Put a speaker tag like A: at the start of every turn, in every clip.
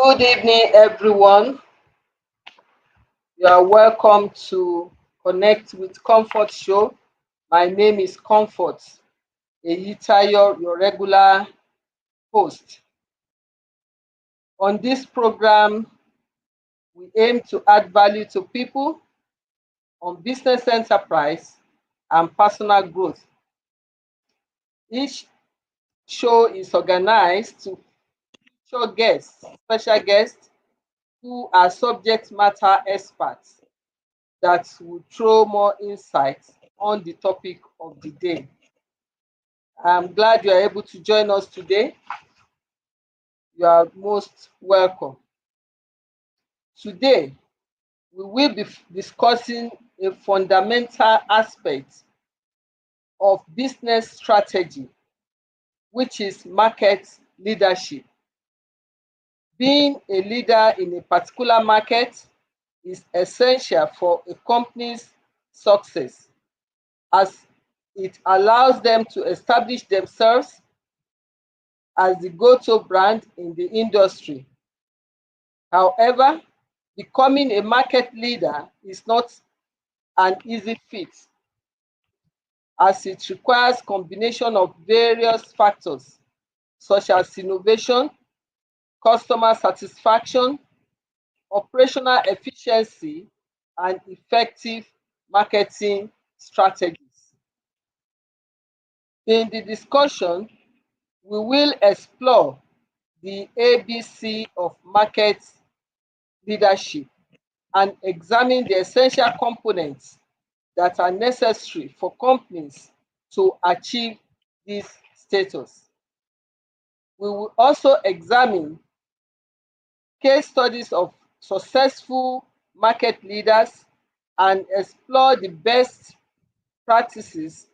A: Good evening, everyone. You are welcome to Connect with Comfort show. My name is Comfort Eyitayo, your regular host. On this program, we aim to add value to people on business enterprise and personal growth. Each show is organized to feature guests, special guests who are subject matter experts that will throw more insight on the topic of the day. I'm glad you are able to join us today. You are most welcome. Today, we will be discussing a fundamental aspect of business strategy, which is market leadership. Being a leader in a particular market is essential for a company's success, as it allows them to establish themselves as the go-to brand in the industry. However, becoming a market leader is not an easy feat, as it requires combination of various factors such as innovation, customer satisfaction, operational efficiency, and effective marketing strategies. In the discussion, we will explore the ABC of market leadership and examine the essential components that are necessary for companies to achieve this status. We will also examine case studies of successful market leaders and explore the best practices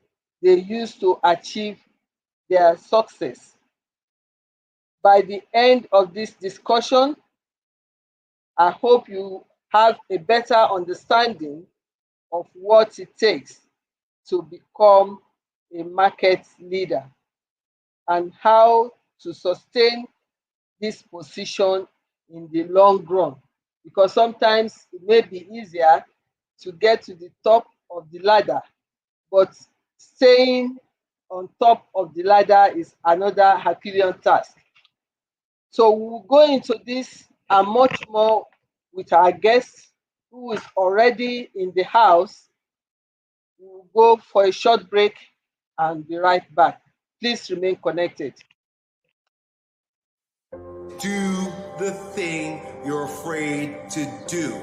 A: they use to achieve their success. By the end of this discussion, I hope you have a better understanding of what it takes to become a market leader and how to sustain this position in the long run. Because sometimes it may be easier to get to the top of the ladder, but staying on top of the ladder is another Herculean task. So we'll go into this and much more with our guest who is already in the house. We'll go for a short break and be right back. Please remain connected.
B: Do the thing you're afraid to do.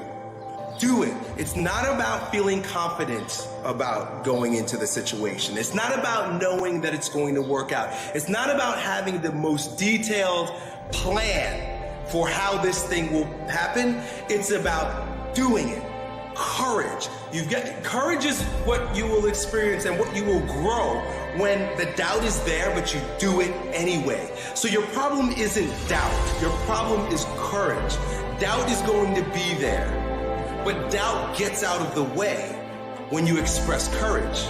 B: Do it. It's not about feeling confident about going into the situation. It's not about knowing that it's going to work out. It's not about having the most detailed plan for how this thing will happen. It's about doing it. Courage. Courage is what you will experience and what you will grow when the doubt is there, but you do it anyway. So your problem isn't doubt. Your problem is courage. Doubt is going to be there, but doubt gets out of the way when you express courage,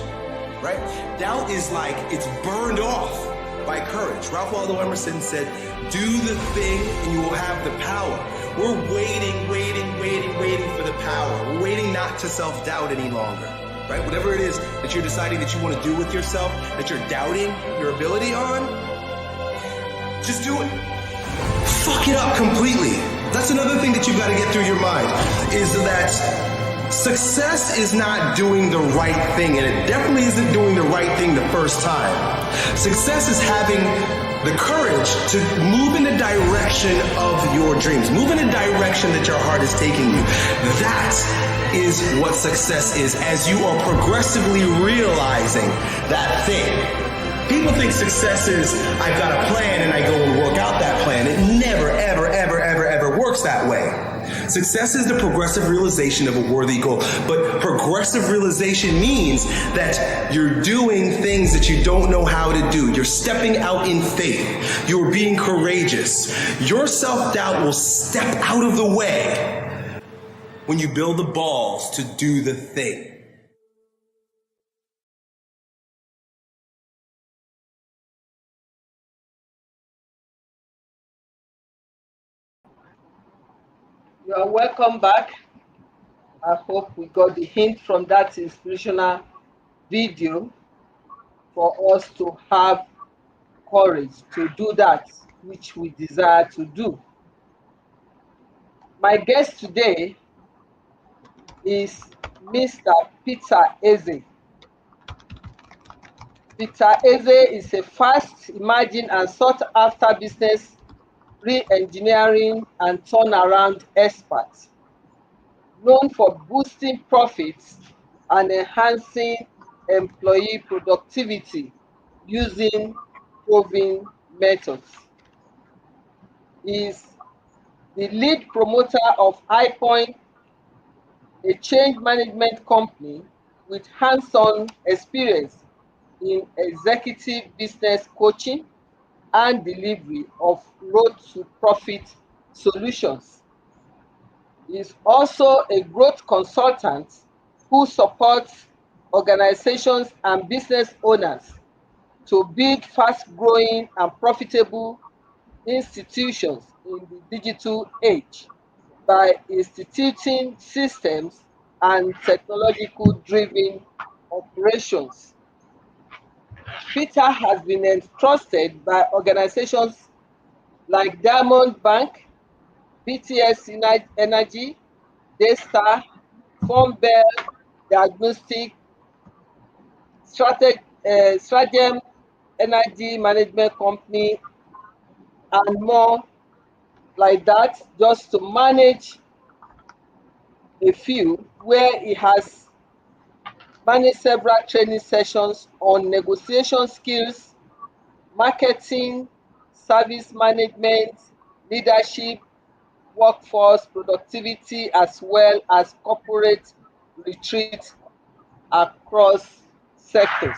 B: right? Doubt is like it's burned off by courage. Ralph Waldo Emerson said, do the thing and you will have the power. We're waiting for the power. We're waiting not to self-doubt any longer, right? Whatever it is that you're deciding that you want to do with yourself, that you're doubting your ability on, just do it. Fuck it up completely. That's another thing that you've got to get through your mind, is that success is not doing the right thing, and it definitely isn't doing the right thing the first time. Success is having the courage to move in the direction of your dreams, move in the direction that your heart is taking you. That is what success is, as you are progressively realizing that thing. People think success is, I've got a plan and I go and work out that plan. It never, ever works that way. Success is the progressive realization of a worthy goal. But progressive realization means that you're doing things that you don't know how to do. You're stepping out in faith. You're being courageous. Your self-doubt will step out of the way when you build the balls to do the thing.
A: You are welcome back. I hope we got the hint from that inspirational video for us to have courage to do that which we desire to do. My guest today is Mr. Peter Eze. Peter Eze is a fast emerging and sought after business re-engineering and turnaround expert, known for boosting profits and enhancing employee productivity using proven methods. He is the lead promoter of iPoint, a change management company with hands-on experience in executive business coaching and delivery of road to profit solutions. He is also a growth consultant who supports organizations and business owners to build fast-growing and profitable institutions in the digital age by instituting systems and technological-driven operations. Peter has been entrusted by organizations like Diamond Bank, BTS Energy, Daystar, Bell Diagnostic, Strategem Energy Management Company, and more like that, just to manage a few, where he has managed several training sessions on negotiation skills, marketing, service management, leadership, workforce productivity, as well as corporate retreat across sectors.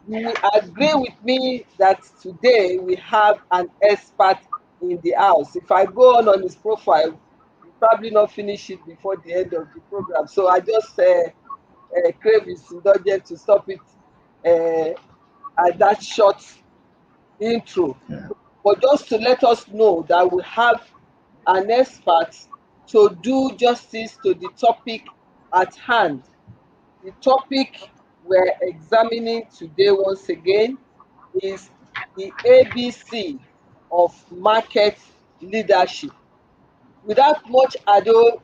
A: You will agree with me that today we have an expert in the house. If I go on his profile, we'll probably not finish it before the end of the program. So I just crave his indulgence to stop it at that short intro.
C: Yeah.
A: But just to let us know that we have an expert to do justice to the topic at hand. The topic we're examining today once again is the ABC of market leadership. Without much ado,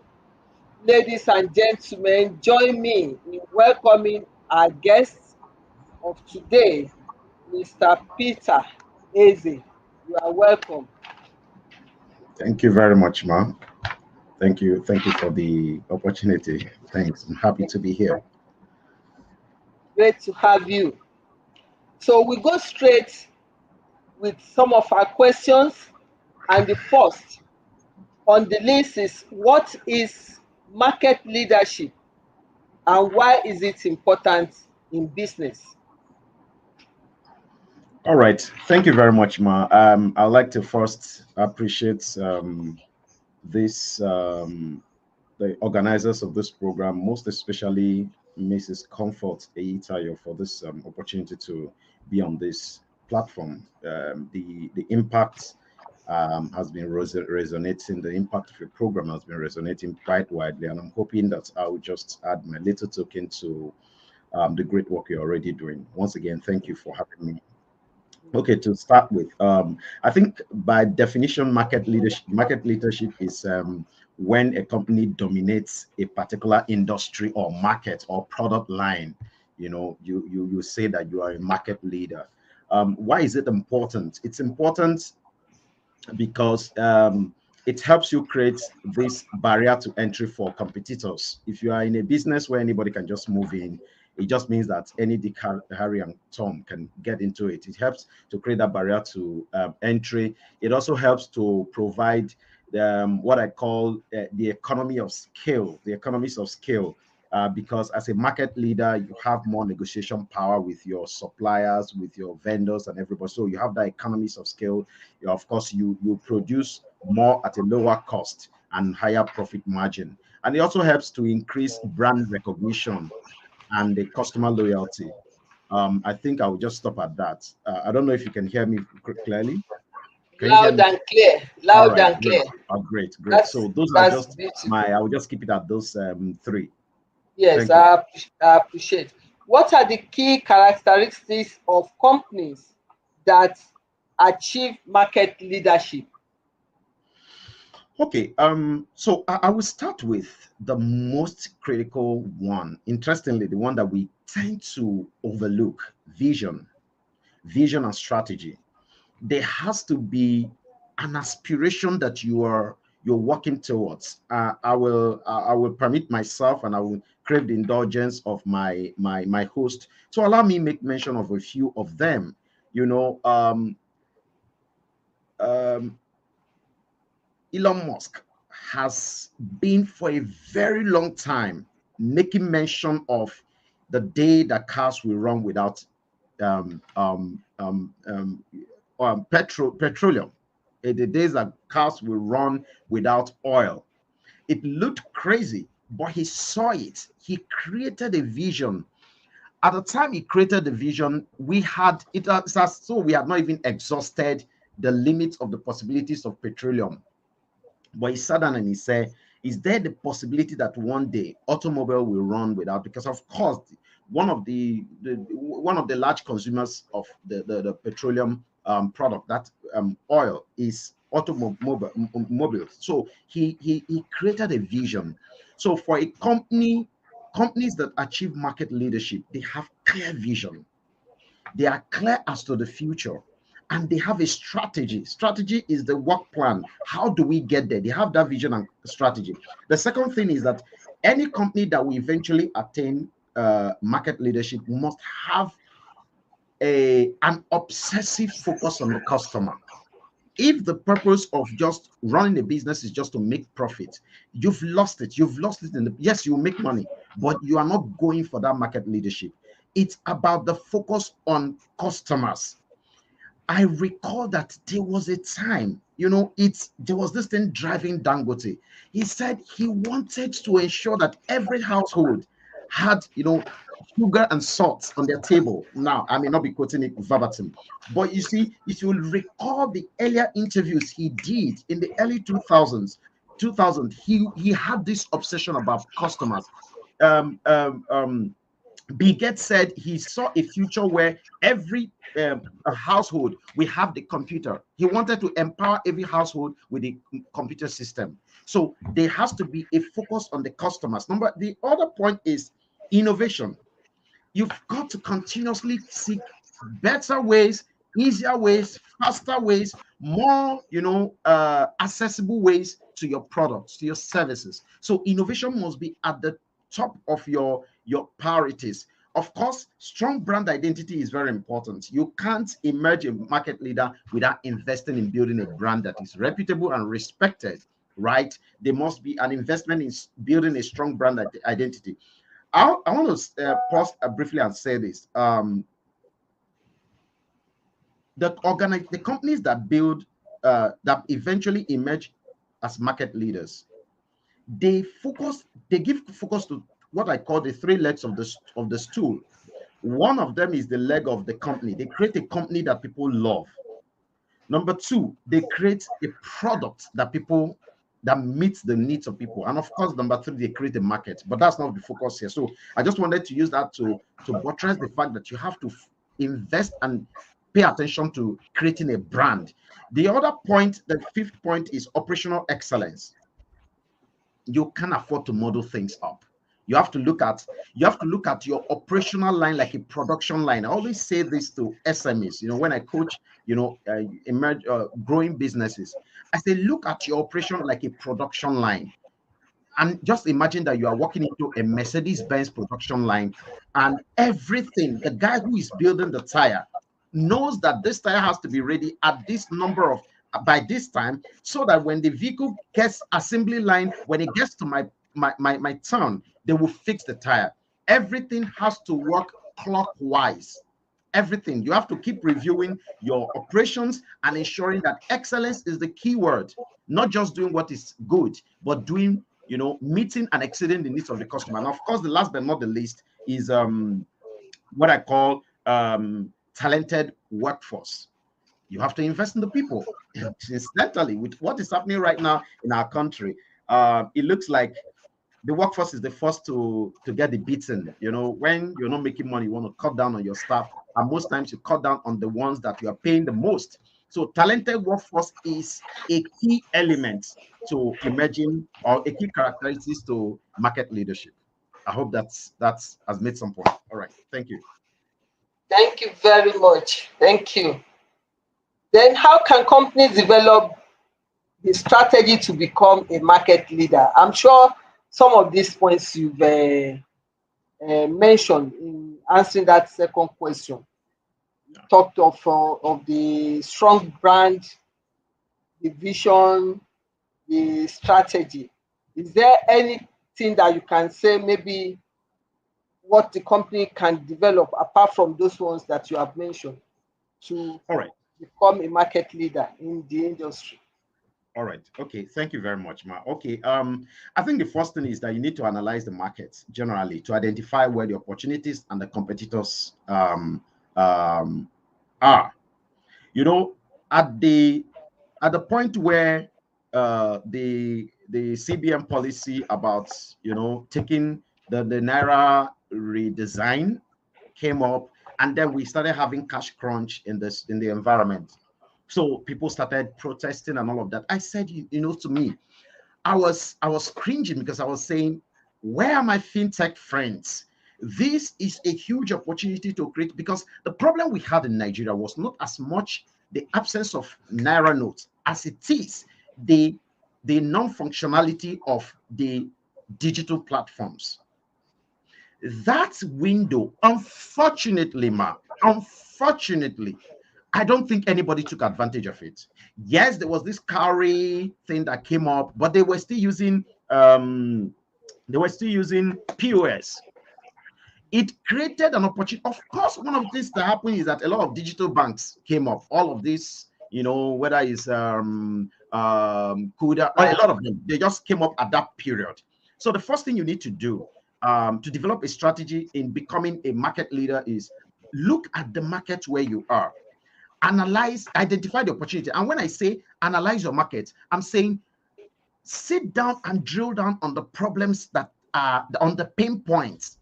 A: ladies and gentlemen, join me in welcoming our guest of today, Mr. Peter Eze. You are welcome.
C: Thank you very much, Ma. Thank you. Thank you for the opportunity. Thanks. I'm happy to be here.
A: Great to have you. So we go straight with some of our questions, and the first on the list is, what is market leadership and why is it important in business?
C: All right. Thank you very much, Ma. I'd like to first appreciate this the organizers of this program, most especially Mrs. Comfort Eyitayo, for this opportunity to be on this platform. The impact has been resonating. The impact of your program has been resonating quite widely, and I'm hoping that I will just add my little token to the great work you're already doing. Once again, thank you for having me. Okay, to start with, I think by definition, market leadership is when a company dominates a particular industry or market or product line. You know, you say that you are a market leader. Why is it important? It's important because it helps you create this barrier to entry for competitors. If you are in a business where anybody can just move in, it just means that any Dick, Harry, and Tom can get into it. It helps to create that barrier to entry. It also helps to provide what I call the economy of scale, the economies of scale. Because as a market leader, you have more negotiation power with your suppliers, with your vendors, and everybody. So you have that economies of scale. Of course, you produce more at a lower cost and higher profit margin. And it also helps to increase brand recognition and the customer loyalty. I think I will just stop at that. I don't know if you can hear me clearly. Can you hear
A: Loud
C: me?
A: and clear.
C: All
A: Loud
C: right,
A: and
C: great.
A: clear.
C: Oh, great, great.
A: That's
C: So those are
A: that's
C: just
A: beautiful.
C: my, I will just keep it at those three.
A: Yes,
C: Thank you.
A: I appreciate. What are the key characteristics of companies that achieve market leadership?
C: Okay, so I will start with the most critical one. Interestingly, the one that we tend to overlook: vision, vision and strategy. There has to be an aspiration that you're working towards. I will permit myself, and I will crave the indulgence of my host to allow me make mention of a few of them. You know, um, Elon Musk has been for a very long time making mention of the day that cars will run without um, um, um, um, petroleum. The days that cars will run without oil. It looked crazy, but he saw it. He created a vision. At the time he created the vision, we had it as so we had not even exhausted the limits of the possibilities of petroleum. But he sat down and he said, is there the possibility that one day automobile will run without? Because of course, one of the large consumers of the petroleum product, that oil, is automobiles. So he created a vision. So for a companies that achieve market leadership, they have clear vision. They are clear as to the future, and they have a strategy. Strategy is the work plan. How do we get there? They have that vision and strategy. The second thing is that any company that will eventually attain market leadership must have an obsessive focus on the customer. If the purpose of just running a business is just to make profit, you've lost it. You've lost it yes, you make money, but you are not going for that market leadership. It's about the focus on customers. I recall that there was a time, there was this thing driving Dangote. He said he wanted to ensure that every household had, sugar and salt on their table. Now, I may not be quoting it verbatim, but you see, if you recall the earlier interviews he did in the early 2000, he had this obsession about customers. Bill Gates said he saw a future where every a household we have the computer. He wanted to empower every household with a computer system. So there has to be a focus on the customers. The other point is innovation. You've got to continuously seek better ways, easier ways, faster ways, more, accessible ways to your products, to your services. So innovation must be at the top of your priorities. Of course, strong brand identity is very important. You can't emerge a market leader without investing in building a brand that is reputable and respected, right? There must be an investment in building a strong brand identity. I want to pause briefly and say this. The companies that build that eventually emerge as market leaders, they give focus to what I call the three legs of the stool. One of them is the leg of the company. They create a company that people love. Number two, they create a product that meets the needs of people. And of course, number three, they create a market. But that's not the focus here. So I just wanted to use that to buttress the fact that you have to invest and pay attention to creating a brand. The other point, the fifth point, is operational excellence. You can't afford to model things up. You have to look at your operational line like a production line. I always say this to SMEs, when I coach, growing businesses. I say, look at your operation like a production line. And just imagine that you are walking into a Mercedes-Benz production line, and everything, the guy who is building the tire knows that this tire has to be ready at this number of by this time, so that when the vehicle gets assembly line, when it gets to my turn, they will fix the tire. Everything has to work clockwise. Everything. You have to keep reviewing your operations and ensuring that excellence is the key word. Not just doing what is good, but doing, meeting and exceeding the needs of the customer. And of course, the last but not the least is what I call talented workforce. You have to invest in the people. Incidentally, with what is happening right now in our country, it looks like the workforce is the first to get the beaten. You know, when you're not making money, you want to cut down on your staff, and most times you cut down on the ones that you are paying the most. So talented workforce is a key element to emerging, or a key characteristics to market leadership. I hope that's has made some point. All right, thank you.
A: Thank you very much. Thank you. Then how can companies develop the strategy to become a market leader? I'm sure some of these points you've mentioned in answering that second question. You talked of the strong brand, the vision, the strategy. Is there anything that you can say, maybe what the company can develop apart from those ones that you have mentioned to
C: All right.
A: become a market leader in the industry?
C: All right. Okay. Thank you very much, Ma. Okay. I think the first thing is that you need to analyze the market generally to identify where the opportunities and the competitors are. You know, at the point where the CBN policy about, you know, taking the naira redesign came up, and then we started having cash crunch in the environment. So people started protesting and all of that. I said, you know, to me, I was cringing, because I was saying, where are my fintech friends? This is a huge opportunity to create, because the problem we had in Nigeria was not as much the absence of naira notes as it is the non-functionality of the digital platforms. That window, unfortunately, unfortunately, I don't think anybody took advantage of it. Yes, there was this cowrie thing that came up, but they were still using POS. It created an opportunity. Of course, one of the things that happened is that a lot of digital banks came up. All of this, you know, whether it's Kuda, or a lot of them, they just came up at that period. So the first thing you need to do to develop a strategy in becoming a market leader is look at the market where you are, analyze, identify the opportunity. And when I say analyze your market, I'm saying sit down and drill down on the problems that are on the pain points.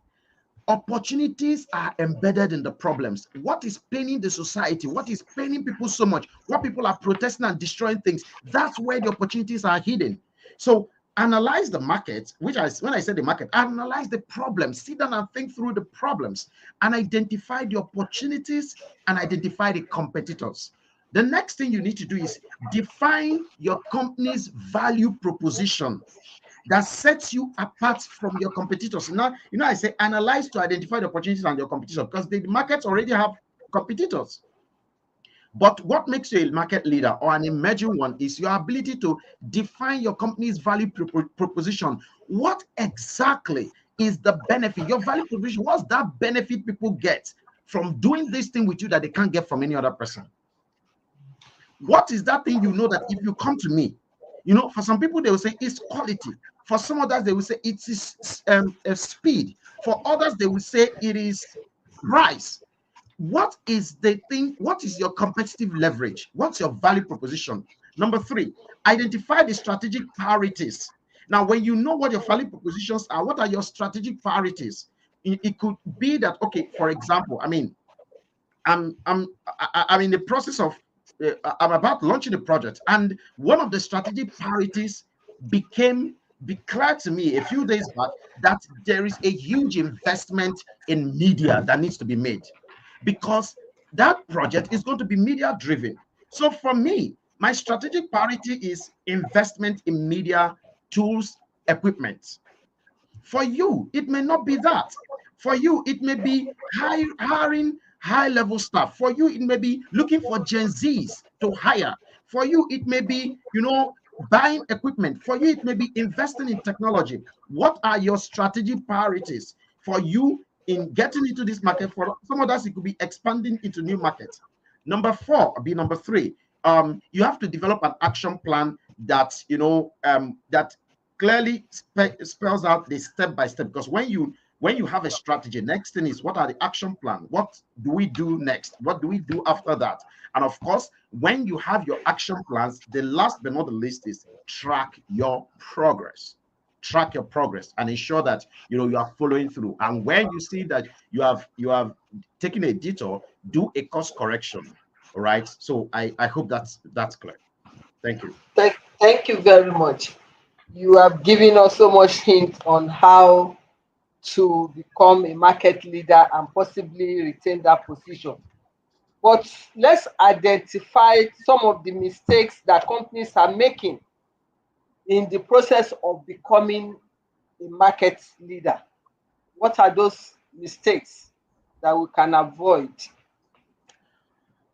C: Opportunities are embedded in the problems. What is paining the society? What is paining people so much? What people are protesting and destroying things? That's where the opportunities are hidden. So analyze the market, when I say the market, analyze the problems, sit down and think through the problems, and identify the opportunities and identify the competitors. The next thing you need to do is define your company's value proposition that sets you apart from your competitors. Now, you know, I say analyze to identify the opportunities and your competitors, because the markets already have competitors. But what makes you a market leader or an emerging one is your ability to define your company's value proposition. What exactly is the benefit? Your value proposition, what's that benefit people get from doing this thing with you that they can't get from any other person? What is that thing, you know, that if you come to me, you know, for some people, they will say it's quality. For some others, they will say it is speed. For others, they will say it is price. What is the thing? What is your competitive leverage? What's your value proposition? Number three, identify the strategic priorities. Now, when you know what your value propositions are, what are your strategic priorities? It could be that, okay, for example, I mean, I'm in the process of I'm about launching a project, and one of the strategic priorities became declared to me a few days back that there is a huge investment in media that needs to be made, because that project is going to be media driven. So for me, my strategic priority is investment in media tools, equipment. For you, it may not be that. For you, it may be hiring high level staff. For you, it may be looking for Gen Zs to hire. For you, it may be, you know, buying equipment. For you, it may be investing in technology. What are your strategic priorities for you in getting into this market? For some of us, it could be expanding into new markets. Number four, number three, you have to develop an action plan that, you know, that clearly spells out the step by step. Because when you When you have a strategy, next thing is, what are the action plan? What do we do next? What do we do after that? And of course, when you have your action plans, the last but not the least is track your progress. Track your progress and ensure that you are following through. And when you see that you have taken a detour, do a course correction. All right. So I hope that's clear. Thank you.
A: Thank you very much. You have given us so much hint on how to become a market leader and possibly retain that position. But let's identify some of the mistakes that companies are making in the process of becoming a market leader. What are those mistakes that we can avoid?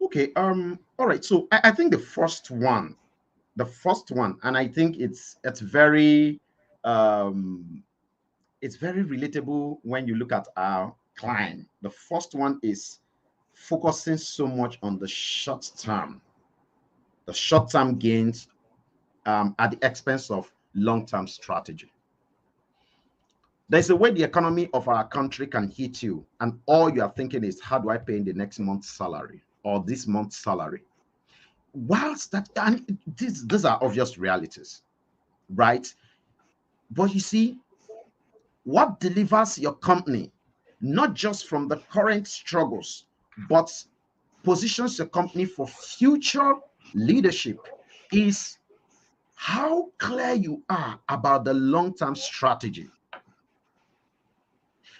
C: Okay. All right. So I think the first one, and I think um it's very relatable when you look at our client. The first one is focusing so much on the short term gains, at the expense of long term strategy. There's a way the economy of our country can hit you, and all you are thinking is, how do I pay in the next month's salary or this month's salary? Whilst that, and these are obvious realities, right? But you see, what delivers your company, not just from the current struggles, but positions your company for future leadership, is how clear you are about the long-term strategy.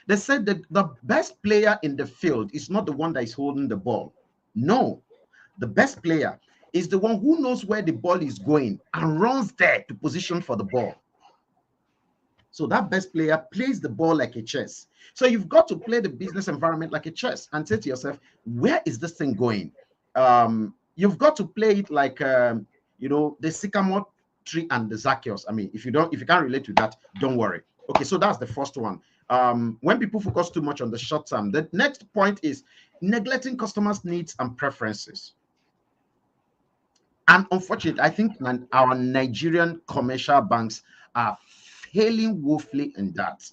C: They said that the best player in the field is not the one that is holding the ball. No, the best player is the one who knows where the ball is going and runs there to position for the ball. So that best player plays the ball like a chess. So you've got to play the business environment like a chess and say to yourself, where is this thing going? You've got to play it like the sycamore tree and the Zacchaeus. I mean, if you can't relate to that, don't worry. Okay, so that's the first one. When people focus too much on the short term, the next point is neglecting customers' needs and preferences. And unfortunately, I think our Nigerian commercial banks are failing woefully in that.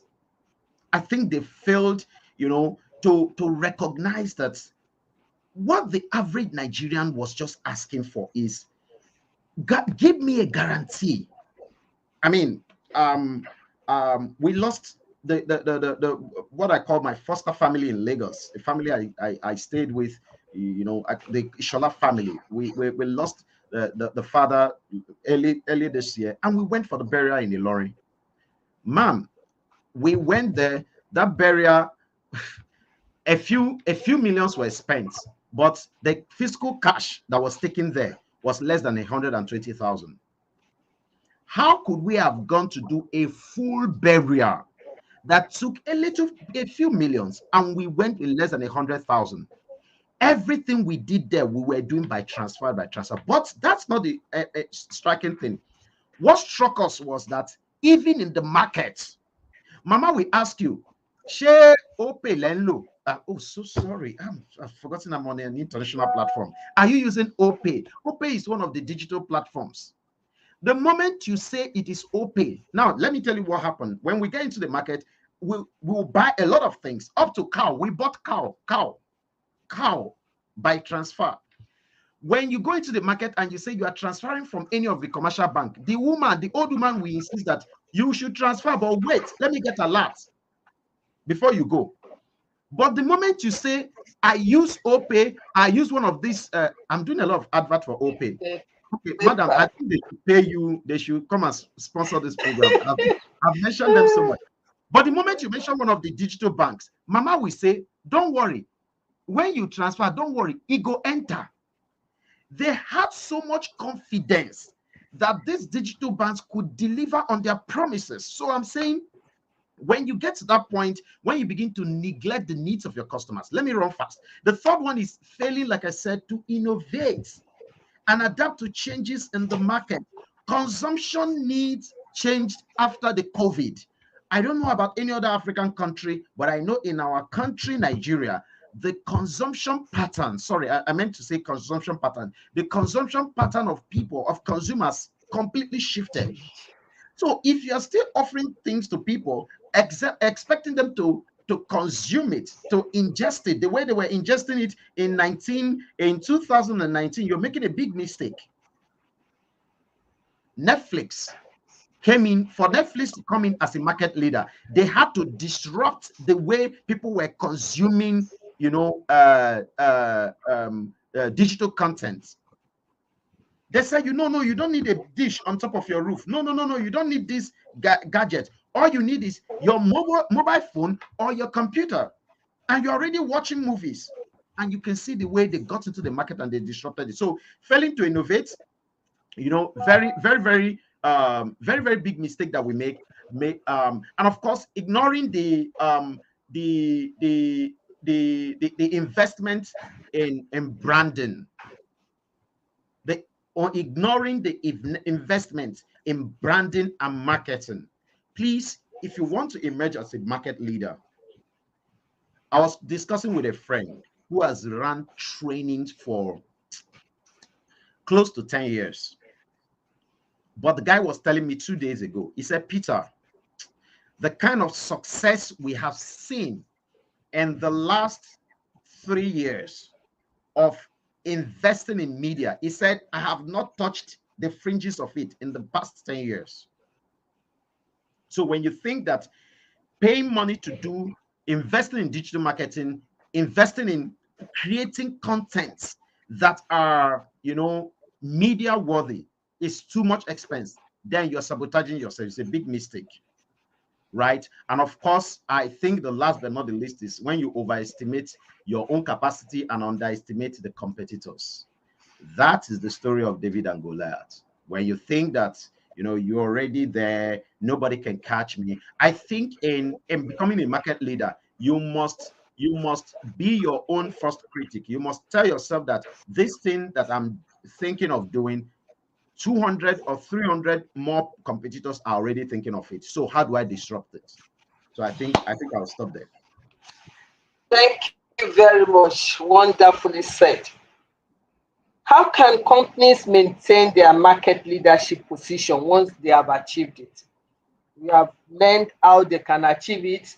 C: I think they failed, to recognize that what the average Nigerian was just asking for is, give me a guarantee. I mean, we lost the what I call my foster family in Lagos, a family I stayed with, the Ishola family. We lost the father early this year, and we went for the burial in Ilorin. Ma'am, we went there, that burial, a few millions were spent, but the physical cash that was taken there was less than 120,000. How could we have gone to do a full burial that took a few millions, and we went with less than 100,000? Everything we did there, we were doing by transfer. But that's not the striking thing. What struck us was that even in the market, Mama will ask you, share Ope Lenlo. Oh, so sorry. I've forgotten I'm on an international platform. Are you using Ope? Ope is one of the digital platforms. The moment you say it is Ope, now let me tell you what happened. When we get into the market, we'll buy a lot of things, up to cow. We bought cow by transfer. When you go into the market and you say you are transferring from any of the commercial bank, the old woman will insist that you should transfer, but wait, let me get a lot before you go. But the moment you say, I use OPay, I use one of these, I'm doing a lot of advert for OPay. Okay, madam, I think they should pay you, they should come and sponsor this program. I've mentioned them so much. But the moment you mention one of the digital banks, Mama will say, don't worry. When you transfer, don't worry, it go enter. They had so much confidence that these digital banks could deliver on their promises. So I'm saying, when you get to that point, when you begin to neglect the needs of your customers, let me run fast. The third one is failing, like I said, to innovate and adapt to changes in the market. Consumption needs changed after the COVID. I don't know about any other African country, but I know in our country, Nigeria, the consumption pattern, sorry, I meant to say consumption pattern, the consumption pattern of people, of consumers, completely shifted. So if you're still offering things to people expecting them to consume it, to ingest it the way they were ingesting it in 2019, you're making a big mistake. Netflix came in. For Netflix to come in as a market leader, they had to disrupt the way people were consuming, digital content. They said, no, you don't need a dish on top of your roof. No, you don't need this gadget. All you need is your mobile phone or your computer, and you're already watching movies. And you can see the way they got into the market and they disrupted it. So failing to innovate, very, very, very, very, very big mistake that we make. And of course, ignoring the investment in branding. Or ignoring the investment in branding and marketing. Please, if you want to emerge as a market leader, I was discussing with a friend who has run trainings for close to 10 years. But the guy was telling me 2 days ago, he said, Peter, the kind of success we have seen in the last 3 years of investing in media, he said, I have not touched the fringes of it in the past 10 years. So when you think that paying money to do, investing in digital marketing, investing in creating contents that are, media worthy is too much expense, then you're sabotaging yourself. It's a big mistake, right? And of course, I think the last but not the least is when you overestimate your own capacity and underestimate the competitors. That is the story of David and Goliath. When you think that you're already there, nobody can catch me. I think in becoming a market leader, you must be your own first critic. You must tell yourself that this thing that I'm thinking of doing, 200 or 300 more competitors are already thinking of it. So how do I disrupt it? So I think I'll stop there.
A: Thank you very much. Wonderfully said. How can companies maintain their market leadership position once they have achieved it? We have learned how they can achieve it.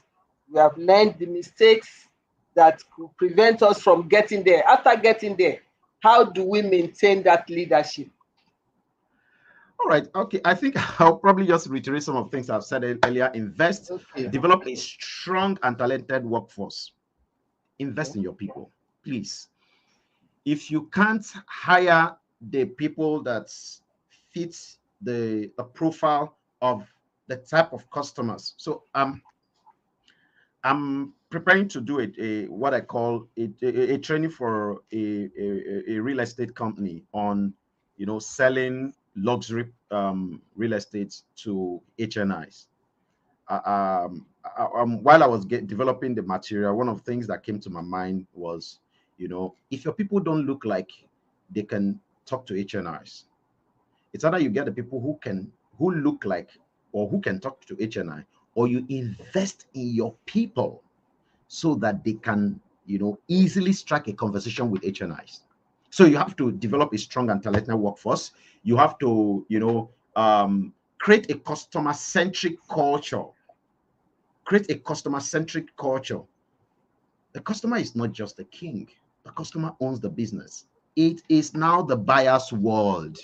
A: We have learned the mistakes that could prevent us from getting there. After getting there, how do we maintain that leadership?
C: All right. Okay. I think I'll probably just reiterate some of the things I've said earlier. Invest, develop a strong and talented workforce. Invest in your people, please. If you can't hire the people that fit the profile of the type of customers. So I'm preparing to do what I call a training for a real estate company on, selling luxury real estate to HNIs. While I was developing the material, one of the things that came to my mind was, if your people don't look like they can talk to HNIs, it's either you get the people who look like or who can talk to HNI, or you invest in your people so that they can, easily strike a conversation with HNIs. So you have to develop a strong and talented workforce. You have to, create a customer-centric culture. Create a customer-centric culture. The customer is not just the king. The customer owns the business. It is now the buyer's world.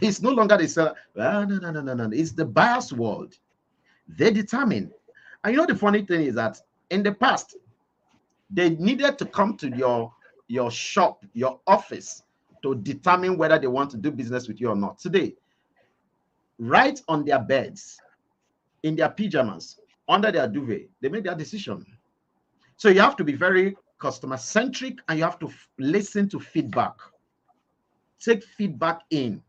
C: It's no longer the seller. No. It's the buyer's world. They determine. And the funny thing is that in the past, they needed to come to your shop, your office, to determine whether they want to do business with you or not. Today, right on their beds, in their pajamas, under their duvet, they make their decision. So you have to be very customer-centric, and you have to listen to feedback. Take feedback in.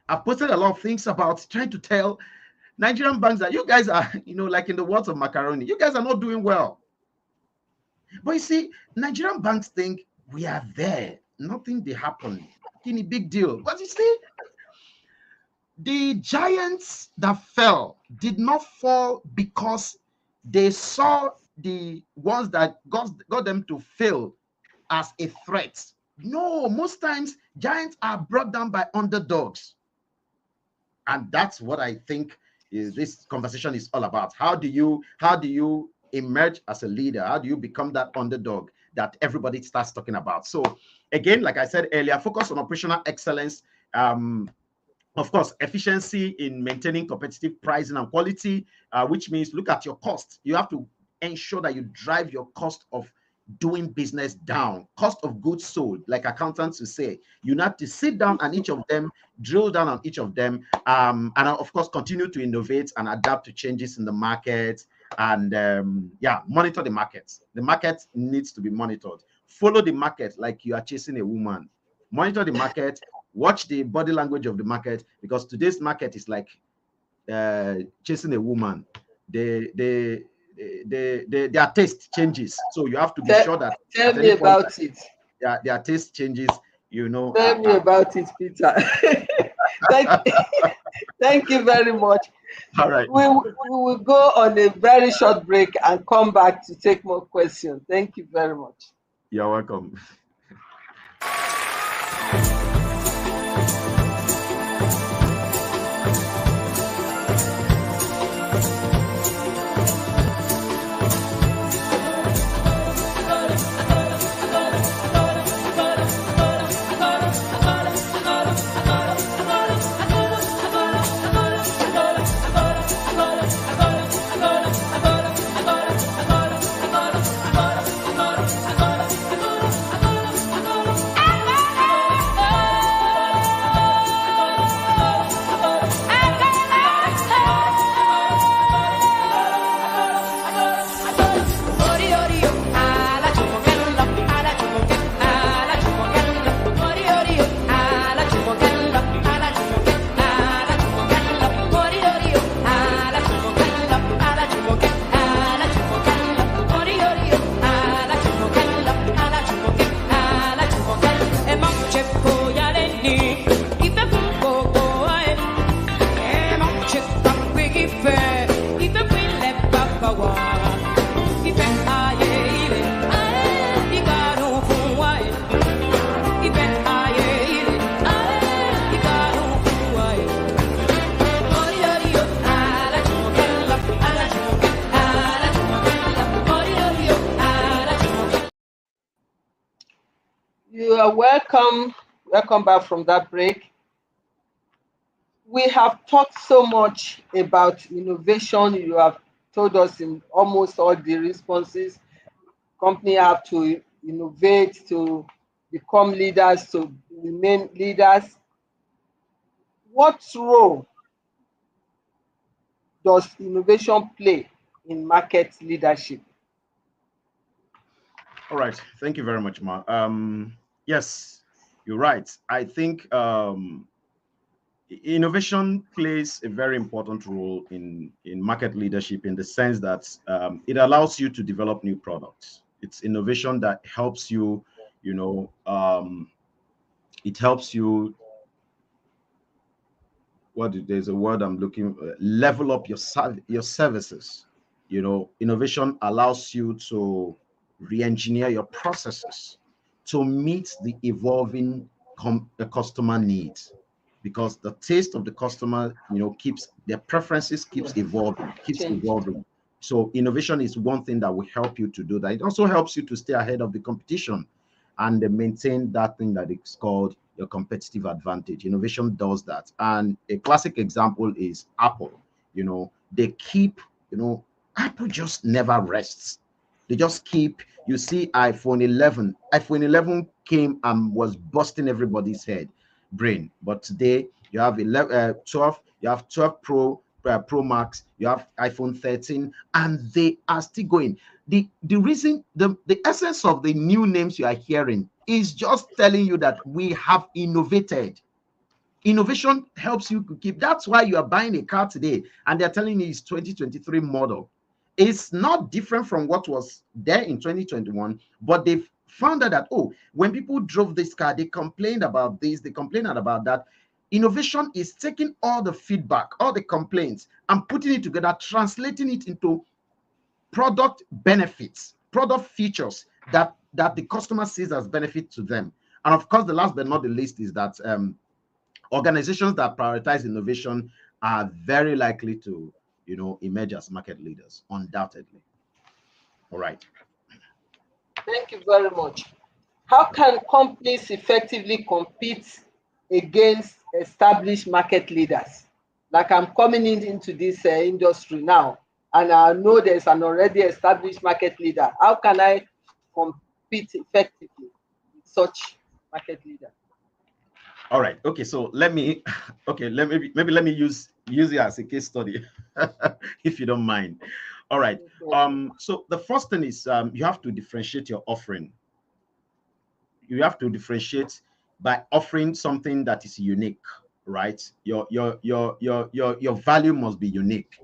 C: I posted a lot of things about trying to tell Nigerian banks that you guys are, like in the words of macaroni, you guys are not doing well. But you see, Nigerian banks think we are there. Nothing they happen. Any big deal. But you see, the giants that fell did not fall because they saw the ones that got them to fail as a threat. No, most times giants are brought down by underdogs. And that's what I think this conversation is all about. How do you emerge as a leader? How do you become that underdog that everybody starts talking about? So again, like I said earlier, focus on operational excellence. Of course, efficiency in maintaining competitive pricing and quality, which means look at your cost. You have to ensure that you drive your cost of doing business down, cost of goods sold, like accountants will say. You have to sit down and each of them, drill down on each of them, and of course, continue to innovate and adapt to changes in the market. And monitor the market. The market needs to be monitored. Follow the market like you are chasing a woman. Monitor the market. Watch the body language of the market, because today's market is like chasing a woman. Their taste changes, so you have to be sure that
A: tell me about it.
C: Their taste changes.
A: Tell me about it, Peter. Thank you very much.
C: All right.
A: We will go on a very short break and come back to take more questions. Thank you very much.
C: You're welcome.
A: You are welcome. Welcome back from that break. We have talked so much about innovation. You have told us in almost all the responses, companies have to innovate to become leaders, to remain leaders. What role does innovation play in market leadership?
C: All right. Thank you very much, Ma. Yes, you're right. I think innovation plays a very important role in market leadership, in the sense that it allows you to develop new products. It's innovation that helps you, it helps you, there's a word I'm looking for, level up your services. Innovation allows you to re-engineer your processes to meet the evolving customer needs, because the taste of the customer, keeps their preferences, keeps evolving. So innovation is one thing that will help you to do that. It also helps you to stay ahead of the competition and maintain that thing that is called your competitive advantage. Innovation does that. And a classic example is Apple. They keep, Apple just never rests. They just keep, you see iPhone 11. iPhone 11 came and was busting everybody's brain. But today you have 12, you have 12 Pro Max, you have iPhone 13, and they are still going. The reason, the essence of the new names you are hearing is just telling you that we have innovated. Innovation helps you to keep. That's why you are buying a car today and they're telling you it's 2023 model. It's not different from what was there in 2021, but they've found out that, when people drove this car, they complained about this, they complained about that. Innovation is taking all the feedback, all the complaints, and putting it together, translating it into product benefits, product features that the customer sees as benefit to them. And of course, the last but not the least is that organizations that prioritize innovation are very likely to, emerge as market leaders, undoubtedly. All right.
A: Thank you very much. How can companies effectively compete against established market leaders? Like I'm coming into this industry now, and I know there's an already established market leader. How can I compete effectively with such market leader?
C: All right. Okay. So let me, okay, maybe let me use it as a case study, if you don't mind. All right. So the first thing is you have to differentiate your offering. You have to differentiate by offering something that is unique, right? Your value must be unique.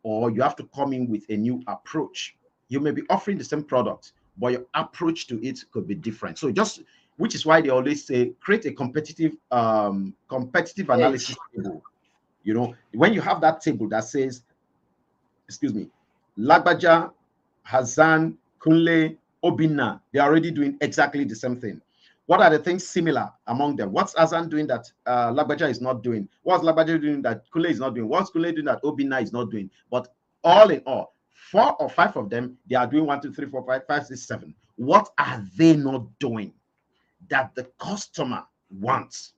C: Or you have to come in with a new approach. You may be offering the same product, but your approach to it could be different. So just, which is why they always say create a competitive analysis table. When you have that table that says, excuse me, Lagbaja, Hassan, Kunle, Obinna, they're already doing exactly the same thing. What are the things similar among them? What's Hassan doing that Lagbaja is not doing? What's Lagbaja doing that Kunle is not doing? What's Kunle doing that Obinna is not doing? But all in all, 4 or 5 of them, they are doing 1, 2, 3, 4, 5, 5, 6, 7. What are they not doing that the customer wants?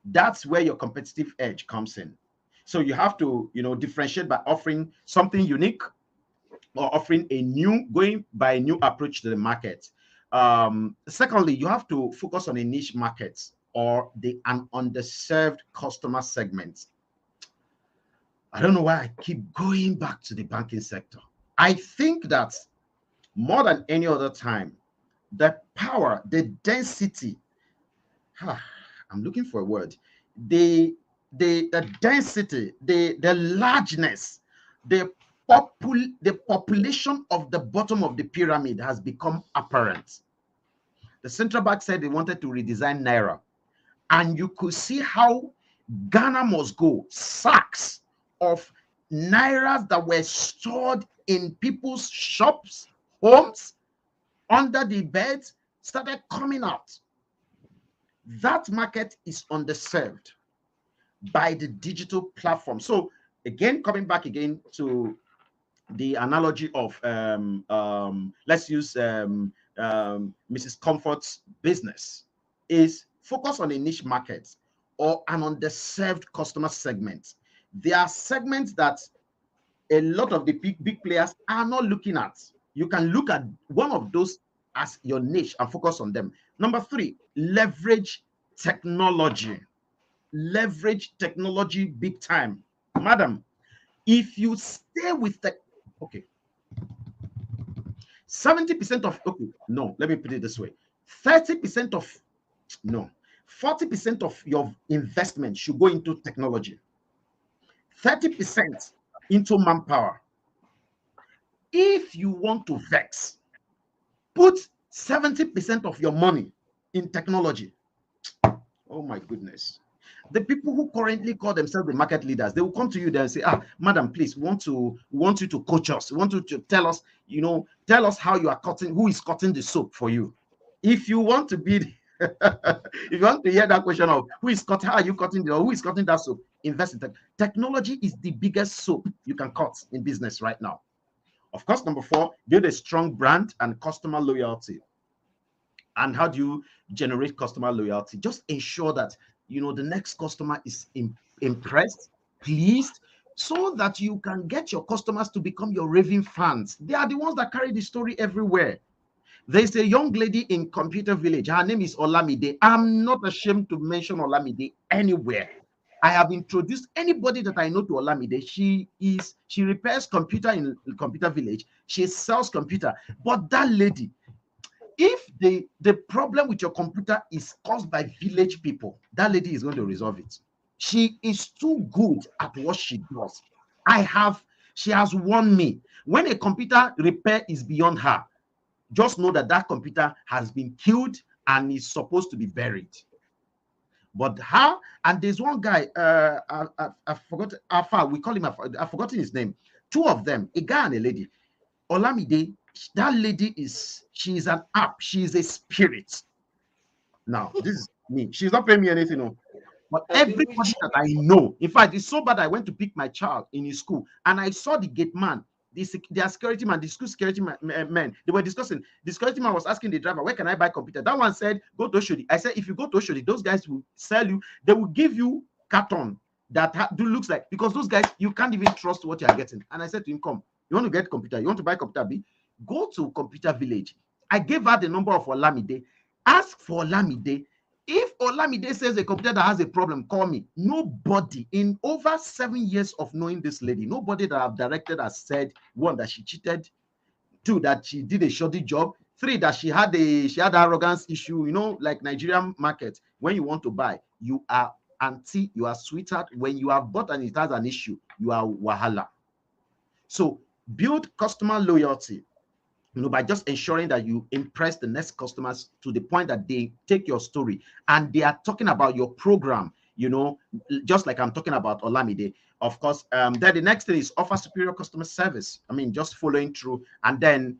C: That's where your competitive edge comes in. So you have to, differentiate by offering something unique, or offering going by a new approach to the market. Secondly, you have to focus on a niche market or an underserved customer segment. I don't know why I keep going back to the banking sector. I think that more than any other time, the power, the density, I'm looking for a word, the density, the largeness, the population of the bottom of the pyramid has become apparent. The central bank said they wanted to redesign Naira, and you could see how Ghana must go. Sacks of Nairas that were stored in people's shops, homes, under the beds, started coming out. That market is underserved by the digital platform. So again, coming back again to the analogy of let's use Mrs. Comfort's business, is focus on a niche market or an underserved customer segment. There are segments that a lot of the big players are not looking at. You can look at one of those as your niche and focus on them. Number 3, leverage technology. Leverage technology big time. Madam, if you stay with the, okay, 70% of, okay, no, let me put it this way. 30% of, no, 40% of your investment should go into technology. 30% into manpower. If you want to vex, put 70% of your money in technology. Oh my goodness. The people who currently call themselves the market leaders, they will come to you there and say, madam, please, we want you to coach us. We want you to tell us, tell us how you are cutting, who is cutting the soap for you. If you want to be, if you want to hear that question of who is cutting, how are you cutting, or who is cutting that soap, invest in technology. Is the biggest soap you can cut in business right now. Of course, number 4, build a strong brand and customer loyalty. And how do you generate customer loyalty? Just ensure that the next customer is impressed, pleased, so that you can get your customers to become your raving fans. They are the ones that carry the story everywhere. There's a young lady in Computer Village. Her name is Olamide. I'm not ashamed to mention Olamide anywhere. I have introduced anybody that I know to Olamide. She repairs computer in Computer Village. She sells computer. But that lady, if the problem with your computer is caused by village people, that lady is going to resolve it. She is too good at what she does. She has won me. When a computer repair is beyond her, just know that computer has been killed and is supposed to be buried. But her, and there's one guy, I forgot, Alpha, we call him, I've forgotten his name. 2 of them, a guy and a lady. Olamide, that lady she's an app. She's a spirit. Now, this is me. She's not paying me anything. No.
D: But everybody that I know, in fact, it's so bad I went to pick my child in his school and I saw the gate man, their security man, the school security men, they were discussing. The security man was asking the driver, where can I buy computer? That one said, go to Oshodi. I said, if you go to Oshodi, those guys will sell you, they will give you carton that looks like, because those guys, you can't even trust what you are getting. And I said to him, come, you want to get computer, you want to buy computer B, go to Computer Village. I gave her the number of Olamide. Ask for Olamide. If Olamide says a computer that has a problem, call me. Nobody in over 7 years of knowing this lady, nobody that I've directed has said, one, that she cheated, two, that she did a shoddy job, three, that she had arrogance issue. You know, like Nigerian market, when you want to buy, you are auntie, you are sweetheart. When you have bought and it has an issue, you are wahala. So build customer loyalty, you know, by just ensuring that you impress the next customers to the point that they take your story and they are talking about your program, you know, just like I'm talking about Olamide. Of course, then the next thing is offer superior customer service. I mean, just following through, and then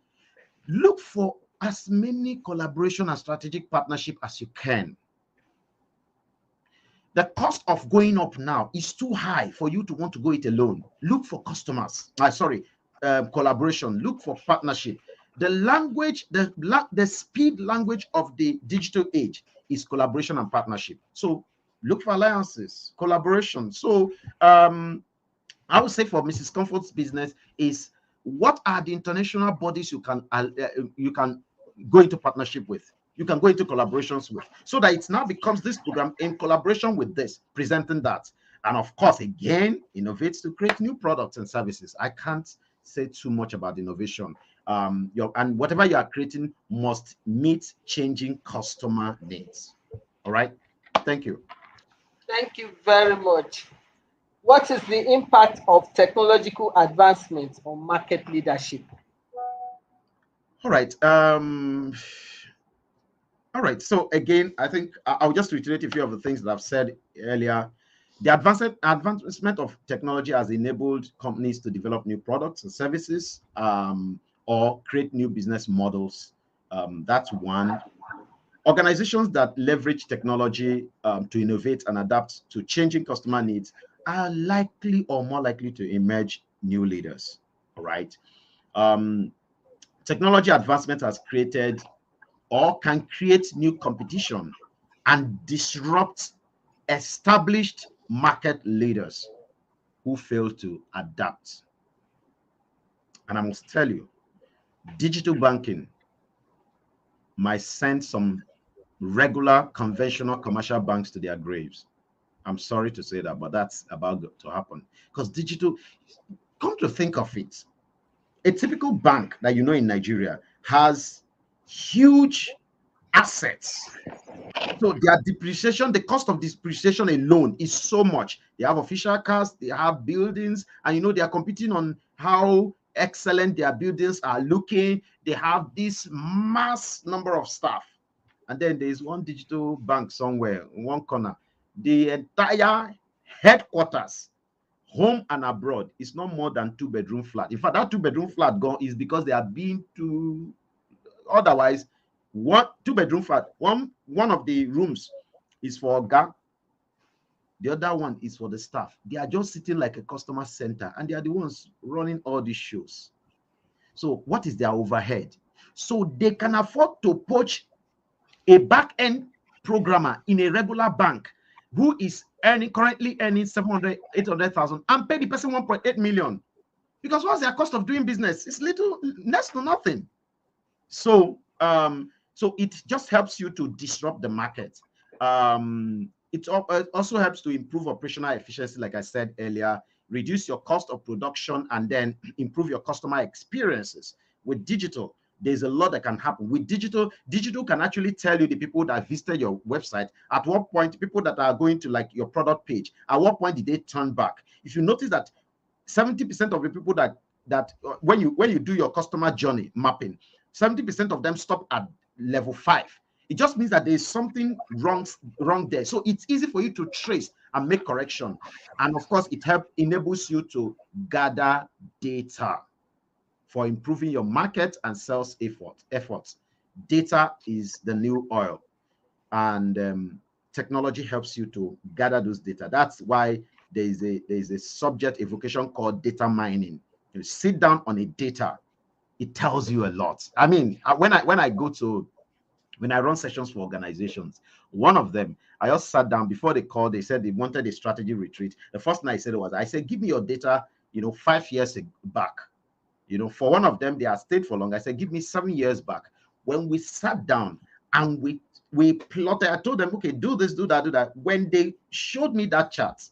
D: look for as many collaboration and strategic partnership as you can. The cost of going up now is too high for you to want to go it alone. Look for customers. Collaboration. Look for partnership. The language, the speed language of the digital age is collaboration and partnership. So look for alliances, collaboration. So I would say for Mrs. Comfort's business is, what are the international bodies you can go into partnership with? You can go into collaborations with, so that it now becomes this program in collaboration with this, presenting that. And of course, again, innovates to create new products and services. I can't say too much about innovation. And whatever you are creating must meet changing customer needs. All right. Thank you.
A: Thank you very much. What is the impact of technological advancements on market leadership?
D: All right. All right. So again, I think I'll just reiterate a few of the things that I've said earlier. The advancement of technology has enabled companies to develop new products and services, or create new business models. That's one. Organizations that leverage technology to innovate and adapt to changing customer needs are likely or more likely to emerge new leaders. All right. Technology advancement has created or can create new competition and disrupt established market leaders who fail to adapt. And I must tell you, digital banking might send some regular conventional commercial banks to their graves. I'm sorry to say that, but that's about to happen. Because digital, come to think of it, a typical bank that you know in Nigeria has huge assets. So their depreciation, the cost of depreciation alone is so much. They have official cars, they have buildings, and you know they are competing on how excellent their buildings are looking. They have this mass number of staff. And then there's one digital bank somewhere in one corner. The entire headquarters, home and abroad, is not more than 2-bedroom flat. In fact, that 2-bedroom flat gone is because they are being too, otherwise, 2-bedroom flat, one of the rooms is for Oga, the other one is for the staff. They are just sitting like a customer center, and they are the ones running all these shows. So what is their overhead? So they can afford to poach a back-end programmer in a regular bank who is currently earning 700, 800,000, and pay the person 1.8 million. Because what's their cost of doing business? It's little, next to nothing. So so it just helps you to disrupt the market. It also helps to improve operational efficiency, like I said earlier, reduce your cost of production, and then improve your customer experiences. With digital, there's a lot that can happen. With digital can actually tell you the people that visited your website, at what point, people that are going to like your product page, at what point did they turn back. If you notice that 70% of the people that when you do your customer journey mapping, 70% of them stop at level 5. It just means that there's something wrong there. So it's easy for you to trace and make correction. And of course, it enables you to gather data for improving your market and sales efforts. Data is the new oil. And technology helps you to gather those data. That's why there is a subject evocation called data mining. You sit down on a data, it tells you a lot. I mean, when I run sessions for organizations, one of them, I just sat down before they called. They said they wanted a strategy retreat. The first thing I said was, I said, give me your data, 5 years back. For one of them, they have stayed for long. I said, give me 7 years back. When we sat down and we plotted, I told them, okay, do this, do that, do that. When they showed me that chart,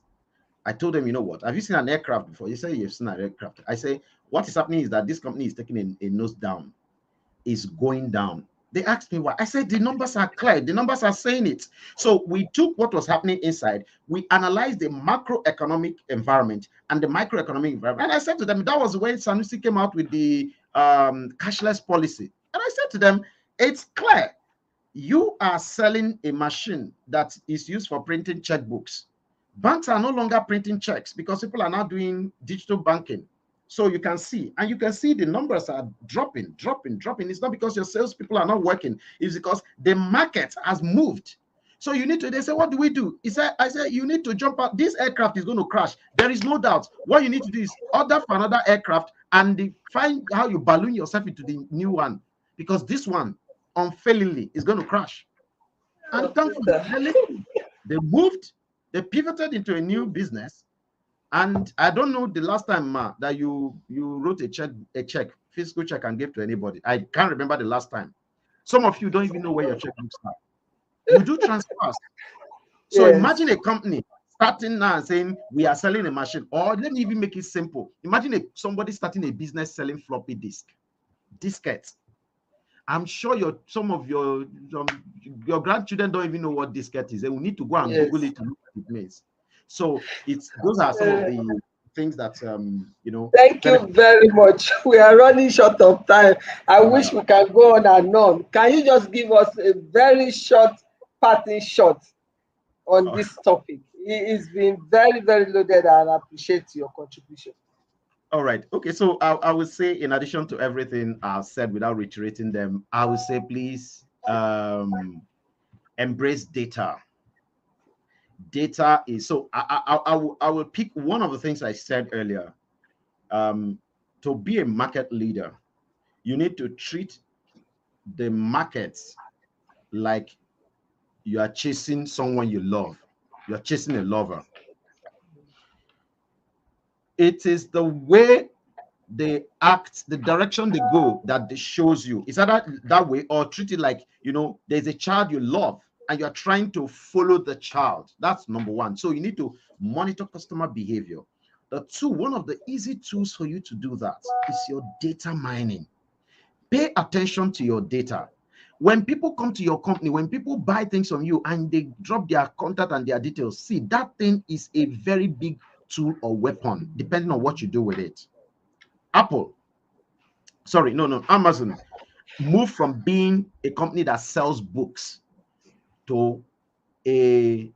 D: I told them, you know what? Have you seen an aircraft before? You say you've seen an aircraft. I say, what is happening is that this company is taking a nose down, is going down. They asked me why. I said, the numbers are clear. The numbers are saying it. So we took what was happening inside. We analyzed the macroeconomic environment and the microeconomic environment. And I said to them, that was when Sanusi came out with the cashless policy. And I said to them, it's clear. You are selling a machine that is used for printing checkbooks. Banks are no longer printing checks because people are now doing digital banking. So you can see, and you can see the numbers are dropping. It's not because your salespeople are not working. It's because the market has moved. So you need to, they say, what do we do? I said, you need to jump out. This aircraft is going to crash. There is no doubt. What you need to do is order for another aircraft and find how you balloon yourself into the new one, because this one unfailingly is going to crash. And thankfully, they moved, they pivoted into a new business. And I don't know the last time, Ma, that you wrote a check, physical check, and gave to anybody. I can't remember the last time. Some of you don't even know where your checkbooks are. You do transfers. So yes. Imagine a company starting now and saying, we are selling a machine. Or let me even make it simple. Imagine somebody starting a business selling floppy diskettes. I'm sure some of your grandchildren don't even know what diskette is. They will need to go and Google it to look what it means. So those are some of the things that
A: Thank you very much. We are running short of time. I wish we can go on and on. Can you just give us a very short parting shot on this topic? It's been very, very loaded, and I appreciate your contribution.
D: All right. Okay. So I would say, in addition to everything I've said without reiterating them, I would say, please embrace data. Data is so. I will pick one of the things I said earlier. To be a market leader, you need to treat the markets like you are chasing someone you love. You are chasing a lover. It is the way they act, the direction they go, that shows you. It's either that way, or treat it like, there's a child you love and you're trying to follow the child. That's number one. So you need to monitor customer behavior. The two, one of the easy tools for you to do that is your data mining. Pay attention to your data. When people come to your company, when people buy things from you and they drop their contact and their details, see, that thing is a very big tool or weapon, depending on what you do with it. Amazon moved from being a company that sells books to a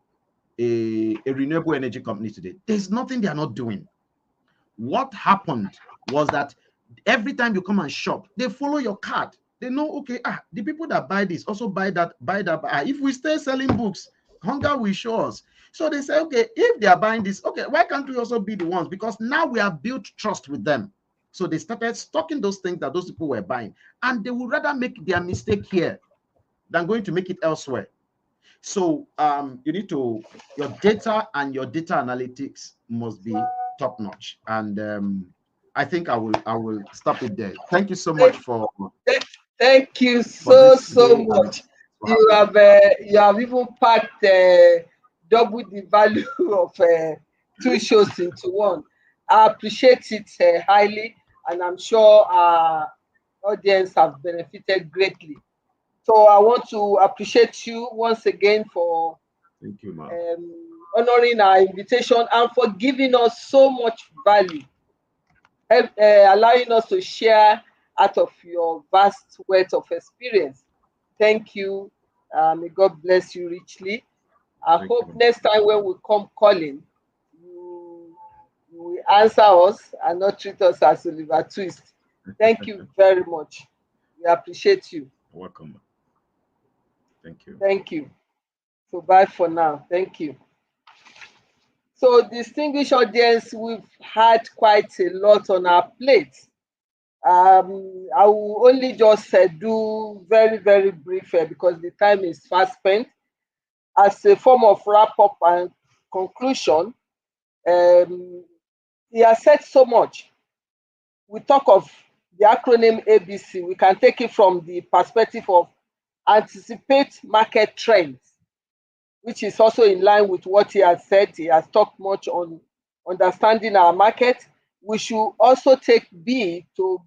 D: renewable energy company today. There's nothing they are not doing. What happened was that every time you come and shop, they follow your card. They know, okay, the people that buy this also buy that. If we stay selling books, hunger will show us. So they say, okay, if they are buying this, okay, why can't we also be the ones? Because now we have built trust with them. So they started stocking those things that those people were buying, and they would rather make their mistake here than going to make it elsewhere. So you need to, your data and your data analytics must be top notch. And I think I will stop it there. Thank you so much for.
A: Thank you so much. You have even packed double the value of 2 shows into one. I appreciate it highly, and I'm sure our audience have benefited greatly. So I want to appreciate you once again for
D: thank you,
A: honoring our invitation and for giving us so much value, allowing us to share out of your vast wealth of experience. Thank you. May God bless you richly. I hope next time when we come calling, you will answer us and not treat us as Oliver Twist. Thank you very much. We appreciate you.
D: Welcome. Thank you.
A: Thank you. So bye for now. Thank you. So distinguished audience, we've had quite a lot on our plate. I will only just do very, very brief because the time is fast spent. As a form of wrap up and conclusion, he has said so much. We talk of the acronym ABC. We can take it from the perspective of anticipate market trends, which is also in line with what he has said. He has talked much on understanding our market. We should also take B to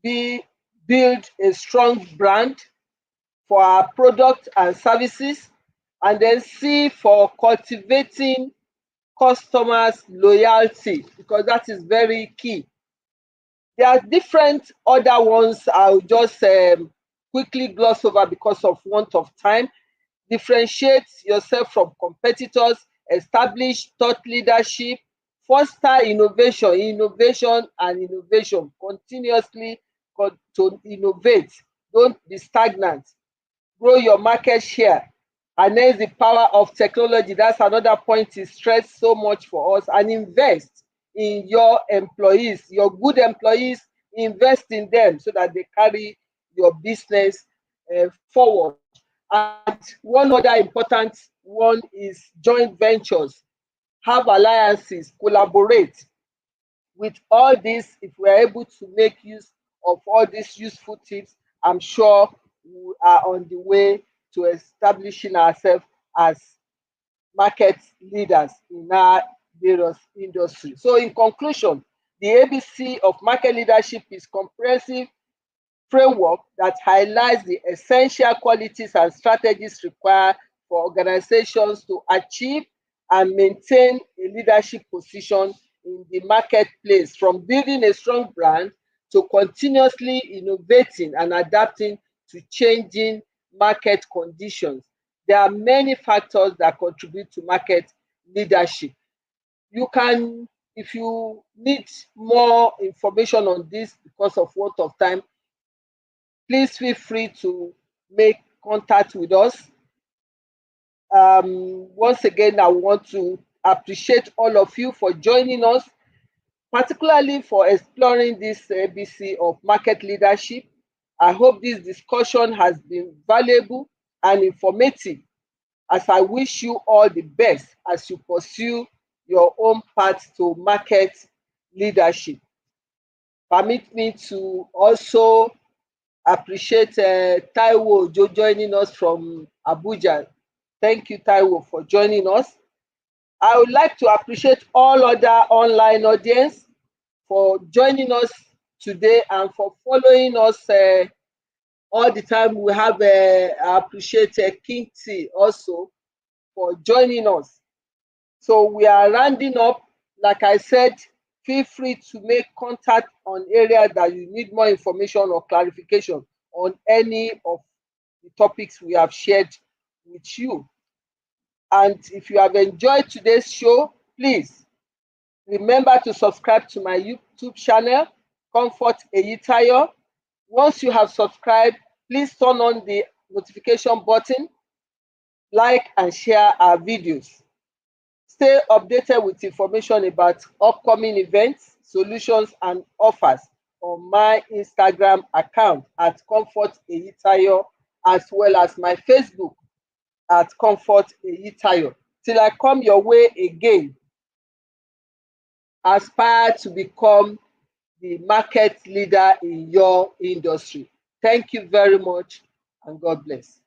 A: build a strong brand for our product and services, and then C for cultivating customers' loyalty, because that is very key. There are different other ones I'll just quickly gloss over because of want of time. Differentiate yourself from competitors, establish thought leadership, foster innovation and innovation continuously to innovate. Don't be stagnant. Grow your market share. Harness the power of technology. That's another point he stressed so much for us. And invest in your employees, your good employees. Invest in them so that they carry your business forward. And one other important one is joint ventures. Have alliances, collaborate. With all this, if we are able to make use of all these useful tips, I'm sure we are on the way to establishing ourselves as market leaders in our various industries. So in conclusion, the ABC of market leadership is comprehensive framework that highlights the essential qualities and strategies required for organizations to achieve and maintain a leadership position in the marketplace, from building a strong brand to continuously innovating and adapting to changing market conditions. There are many factors that contribute to market leadership. You can, if you need more information on this because of want of time, please feel free to make contact with us. Once again, I want to appreciate all of you for joining us, particularly for exploring this ABC of market leadership. I hope this discussion has been valuable and informative, as I wish you all the best as you pursue your own path to market leadership. Permit me to also appreciate Taiwo Ojo joining us from Abuja. Thank you, Taiwo, for joining us. I would like to appreciate all other online audience for joining us today and for following us all the time. We have I appreciate King T also for joining us. So we are rounding up. Like I said, feel free to make contact on areas that you need more information or clarification on any of the topics we have shared with you. And if you have enjoyed today's show, please remember to subscribe to my YouTube channel, Comfort Eyitayo. Once you have subscribed, please turn on the notification button, like and share our videos. Stay updated with information about upcoming events, solutions, and offers on my Instagram account at Comfort Eyitayo, as well as my Facebook at Comfort Eyitayo. Till I come your way again, aspire to become the market leader in your industry. Thank you very much, and God bless.